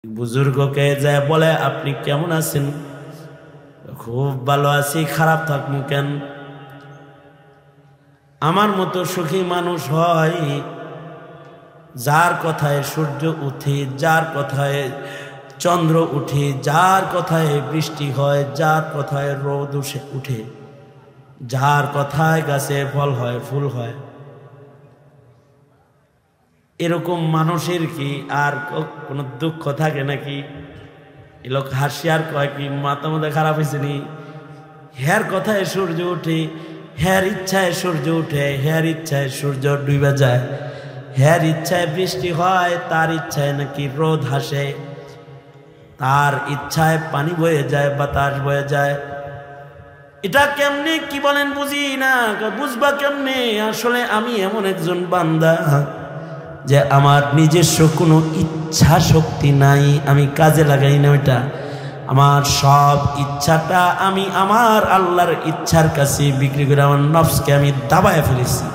বুজুর্গকে যায় বলে আপনি কেমন আছেন? খুব ভালো আছি, খারাপ থাকবো কেন? আমার মতো সুখী মানুষ হয় যার কথায় সূর্য উঠে, যার কথায় চন্দ্র উঠে, যার কথায় বৃষ্টি হয়, যার কথায় রোদ উঠে, যার কথায় গাছে ফল হয়, ফুল হয়। এরকম মানুষের কি আর কোনো দুঃখ থাকে নাকি? এ লোক হাসি আর কয় কি মাথা মাথা খারাপ হয়েছে নি? হ্যার কথায় সূর্য উঠে, হ্যার ইচ্ছায় সূর্য উঠে, হ্যার ইচ্ছায় সূর্য ডুবে যায়, হ্যার ইচ্ছায় বৃষ্টি হয়, তার ইচ্ছায় নাকি রোদ হাসে, তার ইচ্ছায় পানি বয়ে যায়, বাতাস বয়ে যায়। এটা কেমনে কি বলেন বুঝি না, বুঝবা কেমনে? আসলে আমি এমন একজন বান্দা যে আমার নিজস্ব কোনো ইচ্ছা শক্তি নাই, আমি কাজে লাগাই না ওইটা। আমার সব ইচ্ছাটা আমি আমার আল্লাহর ইচ্ছার কাছে বিক্রি করে আমার নফসকে আমি দাবায় ফেলেছি।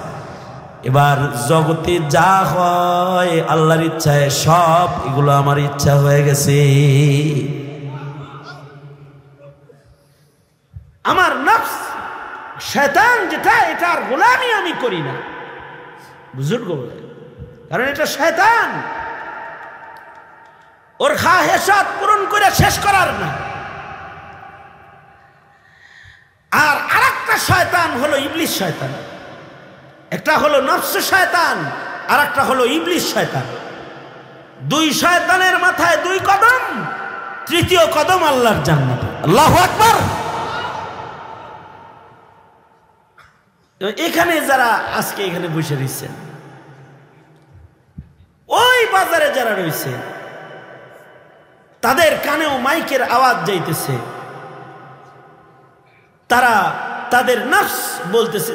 এবার জগতে যা হয় আল্লাহর ইচ্ছায় সব এগুলো আমার ইচ্ছা হয়ে গেছে। আমার নফস শয়তান যেটা, এটার গোলামি আমি করি না, বুজুর্গ বলে, কারণ এটা শয়তান, ওর খাহেসাত পূরণ করে শেষ করার না। আর আরেকটা শয়তান হলো ইবলিস শয়তান। একটা হলো নফস শয়তান, আর একটা হলো ইবলিস শয়তান। দুই শয়তানের মাথায় দুই কদম, তৃতীয় কদম আল্লাহর জান্নাতে। আল্লাহু আকবার। এখানে যারা আজকে এখানে বসে রয়েছেন, ওই বাজারে যারা রয়েছে, তাদের কানেও মাইকের আওয়াজ যাইতেছে, তারা তাদের নফস বলতেছে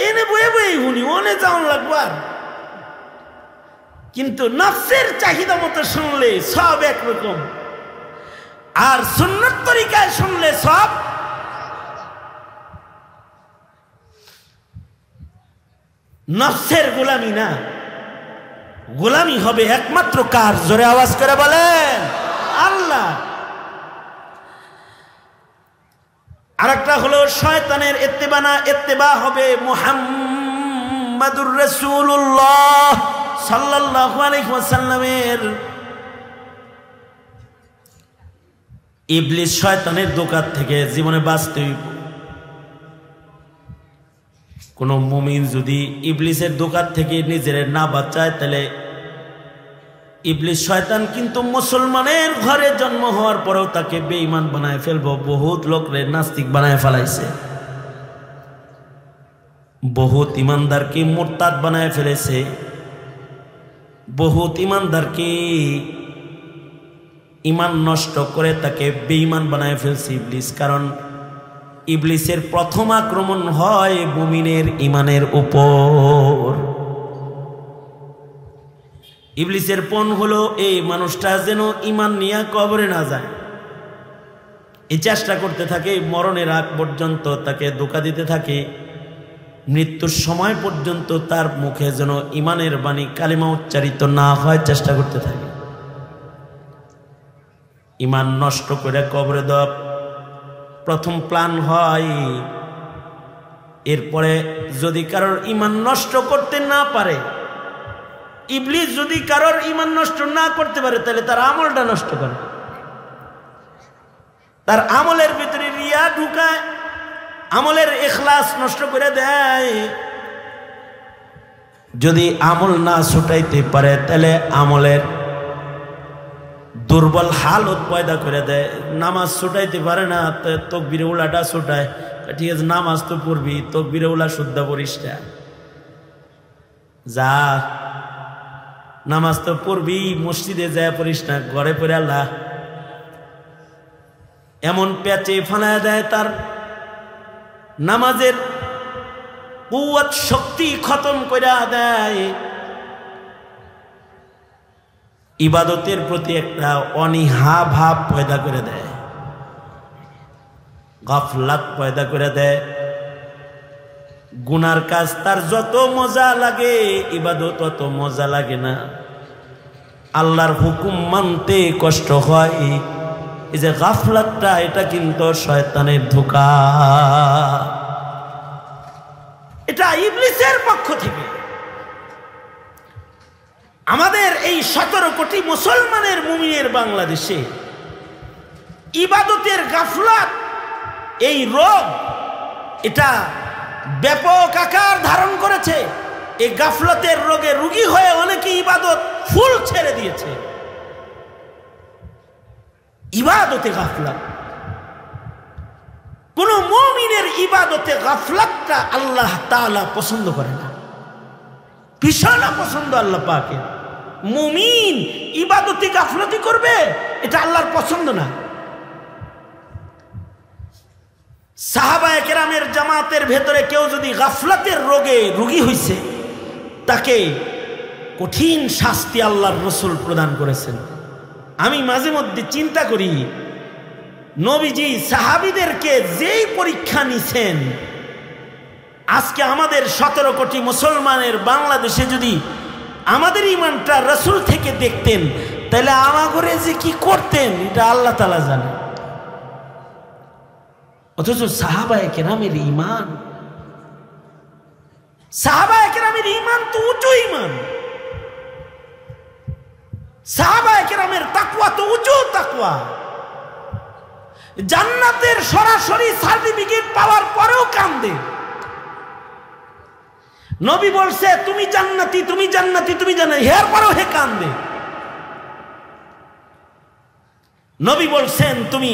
এনে বয়ে বয়ে শুনি, ওনে যাওয়ান লাগবার। কিন্তু নফসের চাহিদা মতো শুনলে সব একরকম, আর সুন্নত তরিকায় শুনলে সব নফসের গোলামি না। গোলামি হবে একমাত্র কার? জোরে আওয়াজ করে বলেন, আল্লাহ। আরেকটা হলো শয়তানের ইত্তেবা না, ইত্তেবা হবে মুহাম্মাদুর রাসূলুল্লাহ সাল্লাল্লাহু আলাইহি ওয়াসাল্লামের। ইবলিস শয়তানের দোকান থেকে জীবনে বাঁচতে হইব। কোন মুমিন যদি ইবলিসের দোকান থেকে নিজের না বাঁচায়, তাহলে ইবলিস শয়তান কিন্তু মুসলমানের ঘরে জন্ম হওয়ার পরেও তাকে বেঈমান বানায় ফেলবো। বহুত লোকরে নাস্তিক বানায় ফেলাইছে, বহুত ইমানদারকে মুরতাদ বানায় ফেলেছে, বহুত ইমানদারকে ইমান নষ্ট করে তাকে বেঈমান বানায় ফেলছে ইবলিস। কারণ ইবলিসের প্রথম আক্রমণ হয় মুমিনের ইমানের উপর। ইবলিসের পণ হলো এই মানুষটা যেন ইমান নিয়ে কবরে না যায়, এই চেষ্টা করতে থাকে। মরণের আগ পর্যন্ত তাকে ধোঁকা দিতে থাকে, মৃত্যুর সময় পর্যন্ত তার মুখে যেন ইমানের বাণী কালিমা উচ্চারিত না হয় চেষ্টা করতে থাকে। ইমান নষ্ট করে কবরে দেওয়া প্রথম প্ল্যান হয়। এরপরে যদি কারোর ইমান নষ্ট করতে না পারে, ইবলিস যদি কারোর ইমান নষ্ট না করতে পারে, তাহলে তার আমলটা নষ্ট করে, তার আমলের ভিতরে রিয়া ঢুকায়, আমলের ইখলাস নষ্ট করে দেয়। যদি আমল না ছুটাইতে পারে, তাহলে আমলের দুর্বল হালত পয়দা করে দেয়। নামাজ ছুটাইতে পারে না, তকবীরে উলাটা ছুটায়, ঠিক আছে নামাজ তো পড়বি, তকবীরে উলা শুদ্ধ পড়িস না, যা নামাজ তো পড়বি, মসজিদে যায় পড়িস না, ঘরে পড়ে আল্লাহ। এমন পেঁচে ফালায় দেয়, তার নামাজের কুওয়াত শক্তি খতম করে দেয়। ইবাদতের প্রতি একটা অনীহা ভাব পয়দা করে দেয়, গাফলাত পয়দা করে দেয়। গুনার কাজ তার যত মজা লাগে, ইবাদত অত মজা লাগে না। আল্লাহর হুকুম মানতে কষ্ট হয়। এই যে গাফলাতটা, এটা কিন্তু শয়তানের ধোঁকা, এটা ইবলিসের পক্ষ থেকে। আমাদের এই 17 কোটি মুসলমানের মুমিনের বাংলাদেশে ইবাদতের গাফলাত, এই রোগ, এটা ব্যাপক আকার ধারণ করেছে। এই গাফলতের রোগে রোগী হয়ে অনেকে ইবাদত ফুল ছেড়ে দিয়েছে। ইবাদতে গাফলাত, কোন মুমিনের ইবাদতে গাফলাতটা আল্লাহ তাআলা পছন্দ করে না, ভীষণ পছন্দ আল্লাহ পাকের। মুমিন ইবাদতে গাফলতি করবে, এটা আল্লাহর পছন্দ না। সাহাবায়ে কেরামের জামাতের ভেতরে কেউ যদি গাফলাতের রোগে রোগী হইছে, তাকে কঠিন শাস্তি আল্লাহর রাসূল প্রদান করেছেন। আমি মাঝে মধ্যে চিন্তা করি, নবীজি সাহাবীদেরকে যেই পরীক্ষা নিছেন, আজকে আমাদের 17 কোটি মুসলমানের বাংলাদেশে যদি আমাদের ইমানটা রাসূল থেকে দেখতেন, তাহলে আমাগরে যে কি করতেন এটা আল্লাহ তাআলা জানেন। অথচ সাহাবায়ে কেরামের ঈমান, সাহাবায়ে কেরামের ঈমান তো উঁচু ঈমান, সাহাবায়ে কেরামের তাকওয়া তো উঁচু তাকওয়া। জান্নাতের সরাসরি সার্টিফিকেট পাওয়ার পরেও কান্দে। নবী বলছে তুমি জান্নাতি, তুমি জান্নাতি, তুমি জান্নাতি, এর পরেও হে কান্দে। নবী বলছেন তুমি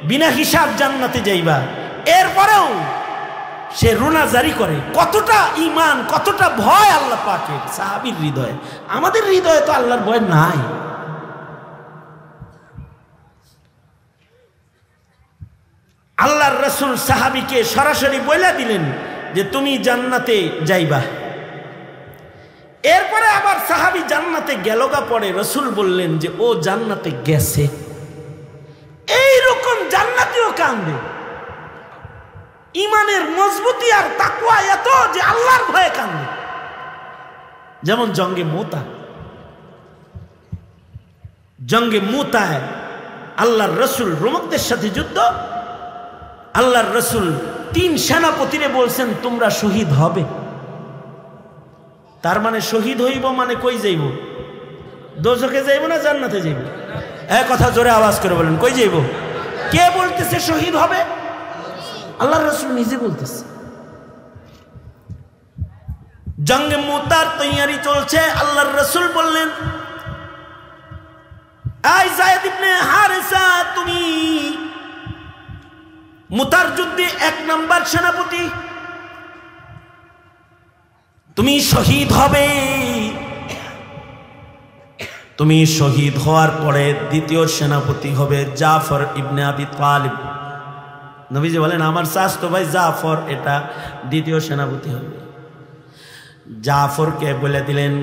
বিনা হিসাব জান্নাতে যাইবা, এরপরেও সে রোনা জারি করে। কতটা ঈমান, কতটা ভয় আল্লাহ পাকের সাহাবীর হৃদয়ে। আমাদের হৃদয়ে তো আল্লাহর ভয় নাই। আল্লাহর রাসূল সাহাবীকে সরাসরি বলে দিলেন যে তুমি জান্নাতে যাইবা। এরপরে আবার সাহাবী জান্নাতে গেলগা পড়ে, রাসূল বললেন যে ও জান্নাতে গেছে। এইরকম জান্নাতীয় কান্দে। ইমানের মজবুতি আর তাকওয়া এত যে আল্লাহর ভয়ে কান্দে। যেমন জঙ্গে মুতা, জঙ্গে মুতায় আল্লাহর রাসূল রোমকদের সাথে যুদ্ধ, আল্লাহর রাসূল 3 সেনাপতিরে বলছেন তোমরা শহীদ হবে। তার মানে শহীদ হইব মানে কই যাইব? দোজখে যাইব না জান্নাতে যাইব? এক কথা জোরে আওয়াজ করে বলেন, কই যাইব? কে বলতেছে শহীদ হবে? আল্লাহর রাসূল নিজে বলতেছে। জঙ্গে মুতার তৈয়ারি চলছে, আল্লাহর রাসূল বললেন আই যায়েদ ইবনে হারেসা, তুমি মুতার যুদ্ধে 1 নাম্বার সেনাপতি, তুমি শহীদ হবে। তুমি শহীদ হওয়ার পরে দ্বিতীয় সেনাপতি হবে জাফর ইবনে আবি তালিব। নবীজি বলেন আমার চাচতো ভাই জাফর এটা দ্বিতীয় সেনাপতি হবে। জাফরকে বলে দিলেন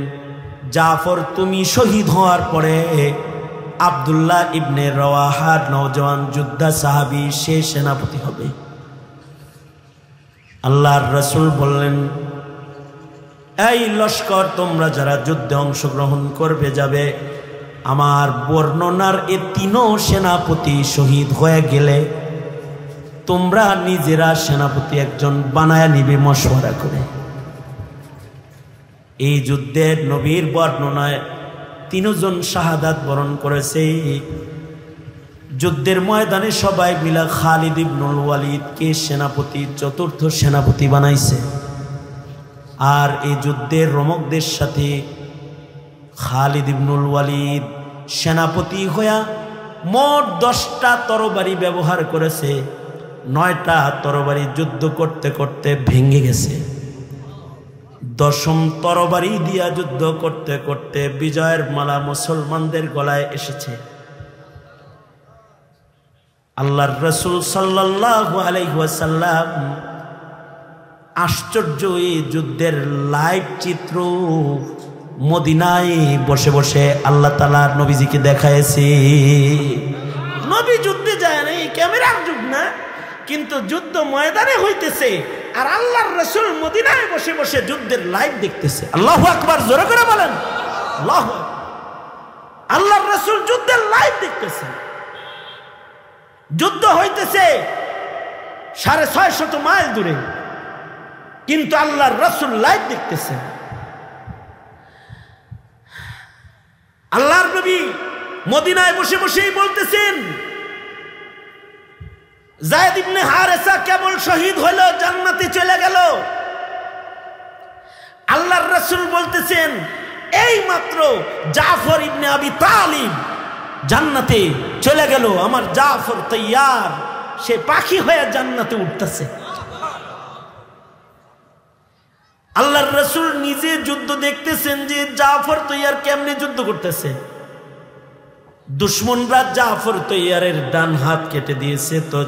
জাফর তুমি শহীদ হওয়ার পরে আব্দুল্লাহ ইবনে রওয়াহার নওজওয়ান যোদ্ধা সাহাবী সে সেনাপতি হবে। আল্লাহর রাসূল বললেন এই লস্কর তোমরা যারা যুদ্ধে অংশগ্রহণ করবে যাবে, আমার বর্ণনার এই 3 সেনাপতি শহীদ হয়ে গেলে তোমরা নিজেরা সেনাপতি একজন বানায় নিবে মশওয়ারা করে। এই যুদ্ধের নবীর বর্ণনায় 3 জন শাহাদাত বরণ করেছে। যুদ্ধের ময়দানে সবাই মিলে খালিদ ইবনুল ওয়ালিদকে সেনাপতি 4র্থ সেনাপতি বানাইছে। আর এই যুদ্ধের রোমকদের সাথে খালিদ ইবনুল ওয়ালিদ সেনাপতি হইয়া মোট 10টা তরবারি ব্যবহার করেছে। 9টা তরবারি যুদ্ধ করতে করতে ভেঙে গেছে। 10ম তরবারি দিয়া যুদ্ধ করতে করতে বিজয়ের মালা মুসলমানদের গলায় এসেছে। আল্লাহর রাসূল সাল্লাল্লাহু আলাইহি ওয়াসাল্লাম আশ্চর্য এই যুদ্ধের লাইভ চিত্র মদিনায় বসে বসে আল্লাহ তাআলা নবীজিকে দেখাইছে। নবী যুদ্ধে যায় না, এই ক্যামেরার যুগ না, কিন্তু যুদ্ধ ময়দানে হইতেছে আর আল্লাহর রাসূল মদিনায় বসে বসে যুদ্ধের লাইভ দেখতেছে। আল্লাহু আকবার, জোরে করে বলেন আল্লাহু আকবার। আল্লাহর রাসূল যুদ্ধের লাইভ দেখতেছেন, যুদ্ধ হইতেছে 650 মাইল দূরে, কিন্তু আল্লাহর রাসূল লাইভ দেখতেছেন। আল্লাহর নবী মদিনায় বসে বসেই বলতেছেন, যায়েদ ইবনে হারেসা কেবল শহীদ হলো, জান্নাতে চলে গেল। আল্লাহর রাসূল বলতেছেন, এই মাত্র জাফর ইবনে আবি তালিব জান্নাতে চলে গেল, আমার জাফর তৈয়ার, সে পাখি হয়ে জান্নাতে উঠতেছে। আল্লাহর রাসূল নিজে যুদ্ধ দেখতেছেন যে জাফর তৈয়ার কেমনে যুদ্ধ করতেছে। দুশমনরা জাফর তৈয়ারের ডান হাত কেটে দিয়েছে, তো